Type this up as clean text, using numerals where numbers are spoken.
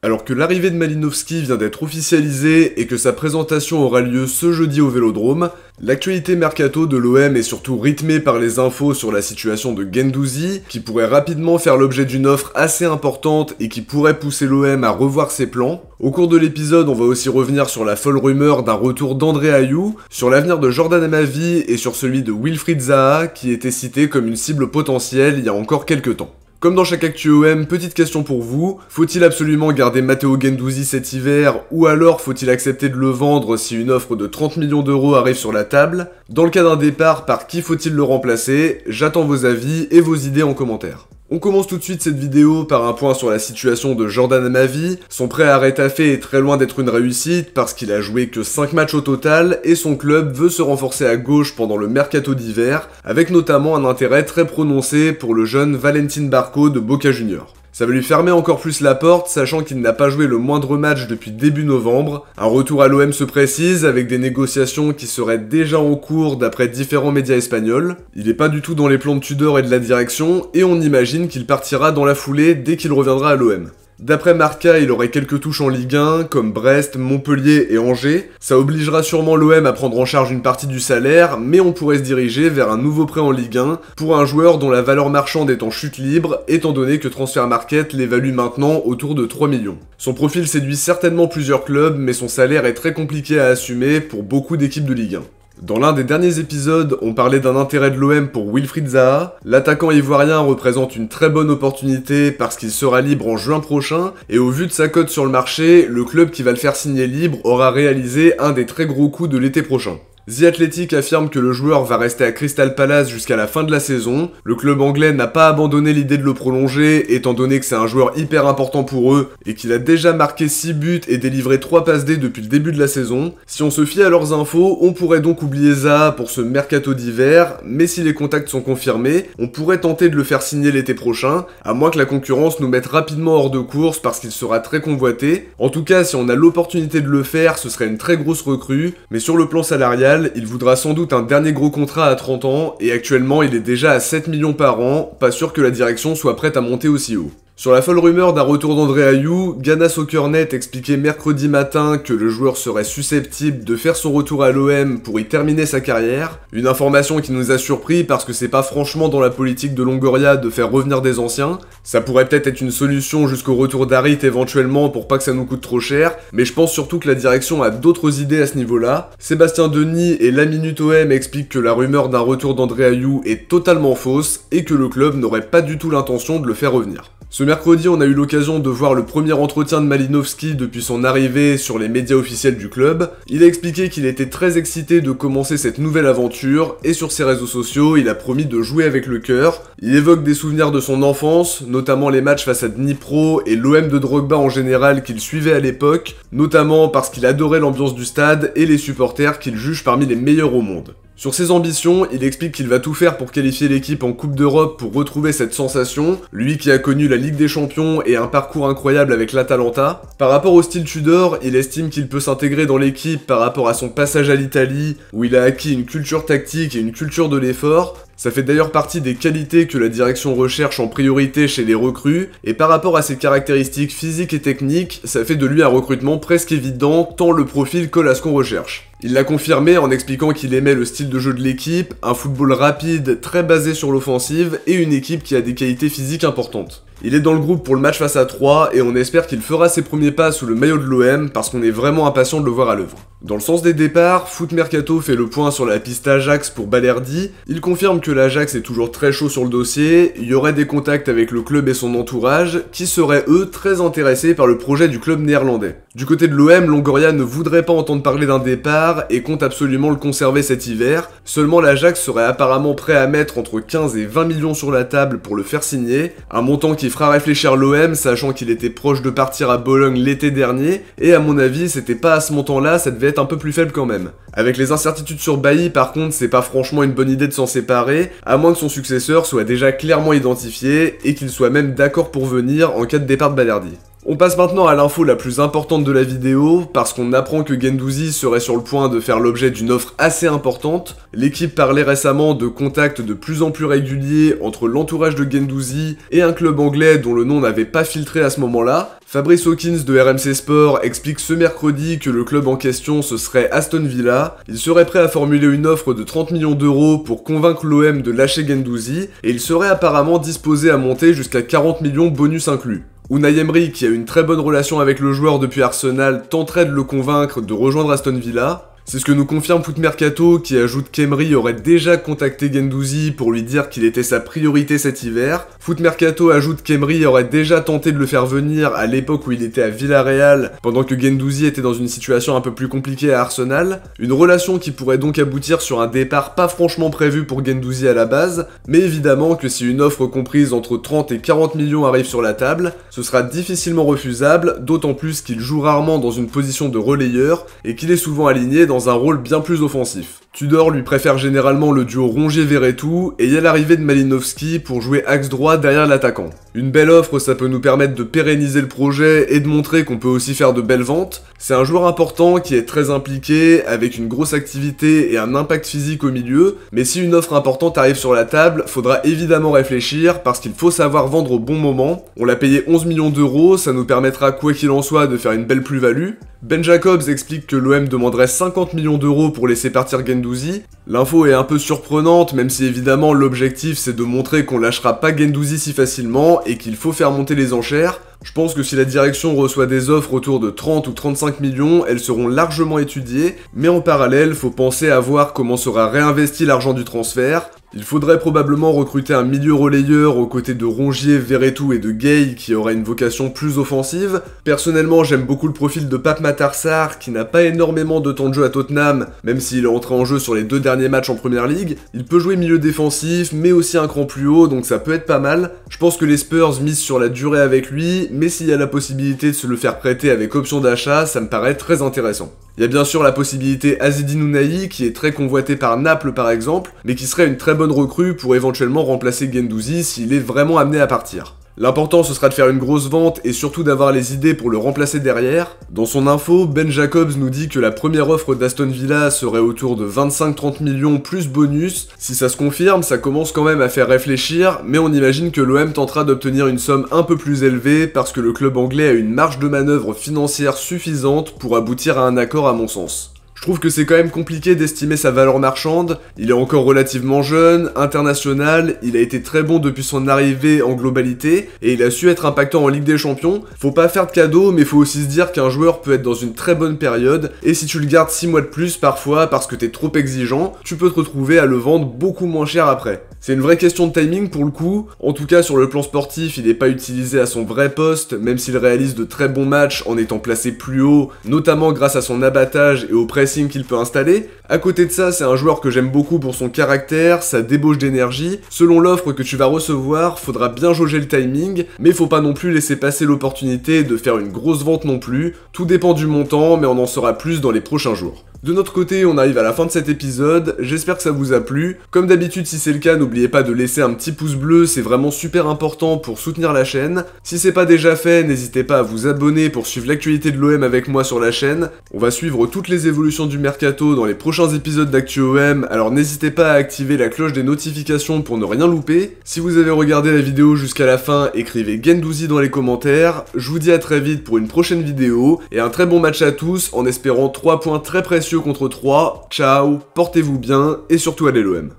Alors que l'arrivée de Malinovski vient d'être officialisée et que sa présentation aura lieu ce jeudi au Vélodrome, l'actualité mercato de l'OM est surtout rythmée par les infos sur la situation de Guendouzi, qui pourrait rapidement faire l'objet d'une offre assez importante et qui pourrait pousser l'OM à revoir ses plans. Au cours de l'épisode, on va aussi revenir sur la folle rumeur d'un retour d'André Ayew, sur l'avenir de Jordan Amavi et sur celui de Wilfried Zaha, qui était cité comme une cible potentielle il y a encore quelques temps. Comme dans chaque actu OM, petite question pour vous, faut-il absolument garder Matteo Guendouzi cet hiver, ou alors faut-il accepter de le vendre si une offre de 30 millions d'euros arrive sur la table? Dans le cas d'un départ, par qui faut-il le remplacer? J'attends vos avis et vos idées en commentaire. On commence tout de suite cette vidéo par un point sur la situation de Jordan Amavi. Son prêt à Retafe est très loin d'être une réussite parce qu'il a joué que 5 matchs au total et son club veut se renforcer à gauche pendant le mercato d'hiver, avec notamment un intérêt très prononcé pour le jeune Valentin Barco de Boca Juniors. Ça va lui fermer encore plus la porte, sachant qu'il n'a pas joué le moindre match depuis début novembre. Un retour à l'OM se précise, avec des négociations qui seraient déjà en cours d'après différents médias espagnols. Il n'est pas du tout dans les plans de Tudor et de la direction, et on imagine qu'il partira dans la foulée dès qu'il reviendra à l'OM. D'après Marca, il aurait quelques touches en Ligue 1, comme Brest, Montpellier et Angers. Ça obligera sûrement l'OM à prendre en charge une partie du salaire, mais on pourrait se diriger vers un nouveau prêt en Ligue 1 pour un joueur dont la valeur marchande est en chute libre, étant donné que Transfermarkt l'évalue maintenant autour de 3 millions. Son profil séduit certainement plusieurs clubs, mais son salaire est très compliqué à assumer pour beaucoup d'équipes de Ligue 1. Dans l'un des derniers épisodes, on parlait d'un intérêt de l'OM pour Wilfried Zaha. L'attaquant ivoirien représente une très bonne opportunité parce qu'il sera libre en juin prochain, et au vu de sa cote sur le marché, le club qui va le faire signer libre aura réalisé un des très gros coups de l'été prochain. The Athletic affirme que le joueur va rester à Crystal Palace jusqu'à la fin de la saison. Le club anglais n'a pas abandonné l'idée de le prolonger, étant donné que c'est un joueur hyper important pour eux, et qu'il a déjà marqué 6 buts et délivré 3 passes D depuis le début de la saison. Si on se fie à leurs infos, on pourrait donc oublier Zaha pour ce mercato d'hiver, mais si les contacts sont confirmés, on pourrait tenter de le faire signer l'été prochain, à moins que la concurrence nous mette rapidement hors de course parce qu'il sera très convoité. En tout cas, si on a l'opportunité de le faire, ce serait une très grosse recrue, mais sur le plan salarial, il voudra sans doute un dernier gros contrat à 30 ans, et actuellement il est déjà à 7 millions par an, pas sûr que la direction soit prête à monter aussi haut. Sur la folle rumeur d'un retour d'André Ayew, Ghana Soccernet expliquait mercredi matin que le joueur serait susceptible de faire son retour à l'OM pour y terminer sa carrière. Une information qui nous a surpris parce que c'est pas franchement dans la politique de Longoria de faire revenir des anciens. Ça pourrait peut-être être une solution jusqu'au retour d'Harit éventuellement pour pas que ça nous coûte trop cher, mais je pense surtout que la direction a d'autres idées à ce niveau-là. Sébastien Denis et La Minute OM expliquent que la rumeur d'un retour d'André Ayew est totalement fausse et que le club n'aurait pas du tout l'intention de le faire revenir. Ce mercredi, on a eu l'occasion de voir le premier entretien de Malinovski depuis son arrivée sur les médias officiels du club. Il a expliqué qu'il était très excité de commencer cette nouvelle aventure, et sur ses réseaux sociaux, il a promis de jouer avec le cœur. Il évoque des souvenirs de son enfance, notamment les matchs face à Dnipro et l'OM de Drogba en général qu'il suivait à l'époque, notamment parce qu'il adorait l'ambiance du stade et les supporters qu'il juge parmi les meilleurs au monde. Sur ses ambitions, il explique qu'il va tout faire pour qualifier l'équipe en Coupe d'Europe pour retrouver cette sensation, lui qui a connu la Ligue des Champions et un parcours incroyable avec l'Atalanta. Par rapport au style Tudor, il estime qu'il peut s'intégrer dans l'équipe par rapport à son passage à l'Italie, où il a acquis une culture tactique et une culture de l'effort. Ça fait d'ailleurs partie des qualités que la direction recherche en priorité chez les recrues, et par rapport à ses caractéristiques physiques et techniques, ça fait de lui un recrutement presque évident tant le profil colle à ce qu'on recherche. Il l'a confirmé en expliquant qu'il aimait le style de jeu de l'équipe, un football rapide, très basé sur l'offensive, et une équipe qui a des qualités physiques importantes. Il est dans le groupe pour le match face à 3 et on espère qu'il fera ses premiers pas sous le maillot de l'OM parce qu'on est vraiment impatient de le voir à l'œuvre. Dans le sens des départs, Foot Mercato fait le point sur la piste Ajax pour Balerdi. Il confirme que l'Ajax est toujours très chaud sur le dossier, il y aurait des contacts avec le club et son entourage qui seraient eux très intéressés par le projet du club néerlandais. Du côté de l'OM, Longoria ne voudrait pas entendre parler d'un départ et compte absolument le conserver cet hiver. Seulement l'Ajax serait apparemment prêt à mettre entre 15 et 20 millions sur la table pour le faire signer, un montant qui fera réfléchir l'OM, sachant qu'il était proche de partir à Bologne l'été dernier, et à mon avis, c'était pas à ce montant-là, ça devait être un peu plus faible quand même. Avec les incertitudes sur Bailly, par contre, c'est pas franchement une bonne idée de s'en séparer, à moins que son successeur soit déjà clairement identifié, et qu'il soit même d'accord pour venir en cas de départ de Balerdi. On passe maintenant à l'info la plus importante de la vidéo, parce qu'on apprend que Guendouzi serait sur le point de faire l'objet d'une offre assez importante. L'équipe parlait récemment de contacts de plus en plus réguliers entre l'entourage de Guendouzi et un club anglais dont le nom n'avait pas filtré à ce moment-là. Fabrice Hawkins de RMC Sport explique ce mercredi que le club en question ce serait Aston Villa. Il serait prêt à formuler une offre de 30 millions d'euros pour convaincre l'OM de lâcher Guendouzi, et il serait apparemment disposé à monter jusqu'à 40 millions bonus inclus. Unai Emery, qui a une très bonne relation avec le joueur depuis Arsenal, tenterait de le convaincre de rejoindre Aston Villa. C'est ce que nous confirme Foot Mercato, qui ajoute qu'Emery aurait déjà contacté Guendouzi pour lui dire qu'il était sa priorité cet hiver. Foot Mercato ajoute qu'Emery aurait déjà tenté de le faire venir à l'époque où il était à Villarreal, pendant que Guendouzi était dans une situation un peu plus compliquée à Arsenal. Une relation qui pourrait donc aboutir sur un départ pas franchement prévu pour Guendouzi à la base, mais évidemment que si une offre comprise entre 30 et 40 millions arrive sur la table, ce sera difficilement refusable, d'autant plus qu'il joue rarement dans une position de relayeur et qu'il est souvent aligné dans un rôle bien plus offensif. Tudor lui préfère généralement le duo Rongier-Verretou, et il y a l'arrivée de Malinowski pour jouer axe droit derrière l'attaquant. Une belle offre, ça peut nous permettre de pérenniser le projet et de montrer qu'on peut aussi faire de belles ventes. C'est un joueur important qui est très impliqué, avec une grosse activité et un impact physique au milieu, mais si une offre importante arrive sur la table, faudra évidemment réfléchir parce qu'il faut savoir vendre au bon moment. On l'a payé 11 millions d'euros, ça nous permettra quoi qu'il en soit de faire une belle plus-value. Ben Jacobs explique que l'OM demanderait 50 millions d'euros pour laisser partir Guendouzi. L'info est un peu surprenante, même si évidemment l'objectif c'est de montrer qu'on lâchera pas Guendouzi si facilement et qu'il faut faire monter les enchères. Je pense que si la direction reçoit des offres autour de 30 ou 35 millions, elles seront largement étudiées, mais en parallèle, faut penser à voir comment sera réinvesti l'argent du transfert. Il faudrait probablement recruter un milieu relayeur aux côtés de Rongier, Verretou et de Gay qui aurait une vocation plus offensive. Personnellement, j'aime beaucoup le profil de Pape Matar Sarr qui n'a pas énormément de temps de jeu à Tottenham, même s'il est entré en jeu sur les 2 derniers matchs en première ligue. Il peut jouer milieu défensif, mais aussi un cran plus haut, donc ça peut être pas mal. Je pense que les Spurs misent sur la durée avec lui, mais s'il y a la possibilité de se le faire prêter avec option d'achat, ça me paraît très intéressant. Il y a bien sûr la possibilité Azzedine Ounahi qui est très convoité par Naples par exemple, mais qui serait une très bonne recrue pour éventuellement remplacer Guendouzi s'il est vraiment amené à partir. L'important ce sera de faire une grosse vente et surtout d'avoir les idées pour le remplacer derrière. Dans son info, Ben Jacobs nous dit que la première offre d'Aston Villa serait autour de 25-30 millions plus bonus. Si ça se confirme, ça commence quand même à faire réfléchir, mais on imagine que l'OM tentera d'obtenir une somme un peu plus élevée parce que le club anglais a une marge de manœuvre financière suffisante pour aboutir à un accord à mon sens. Je trouve que c'est quand même compliqué d'estimer sa valeur marchande, il est encore relativement jeune, international, il a été très bon depuis son arrivée en globalité, et il a su être impactant en Ligue des Champions. Faut pas faire de cadeaux, mais faut aussi se dire qu'un joueur peut être dans une très bonne période, et si tu le gardes 6 mois de plus parfois parce que t'es trop exigeant, tu peux te retrouver à le vendre beaucoup moins cher après. C'est une vraie question de timing pour le coup, en tout cas sur le plan sportif il n'est pas utilisé à son vrai poste, même s'il réalise de très bons matchs en étant placé plus haut, notamment grâce à son abattage et au pressing qu'il peut installer. À côté de ça, c'est un joueur que j'aime beaucoup pour son caractère, sa débauche d'énergie. Selon l'offre que tu vas recevoir, faudra bien jauger le timing, mais faut pas non plus laisser passer l'opportunité de faire une grosse vente non plus. Tout dépend du montant, mais on en saura plus dans les prochains jours. De notre côté, on arrive à la fin de cet épisode, j'espère que ça vous a plu. Comme d'habitude, si c'est le cas, n'oubliez pas de laisser un petit pouce bleu, c'est vraiment super important pour soutenir la chaîne. Si c'est pas déjà fait, n'hésitez pas à vous abonner pour suivre l'actualité de l'OM avec moi sur la chaîne. On va suivre toutes les évolutions du mercato dans les prochains épisodes d'Actu OM, alors n'hésitez pas à activer la cloche des notifications pour ne rien louper. Si vous avez regardé la vidéo jusqu'à la fin, écrivez Guendouzi dans les commentaires. Je vous dis à très vite pour une prochaine vidéo, et un très bon match à tous, en espérant 3 points très précieux contre 3, ciao, portez-vous bien, et surtout allez l'OM.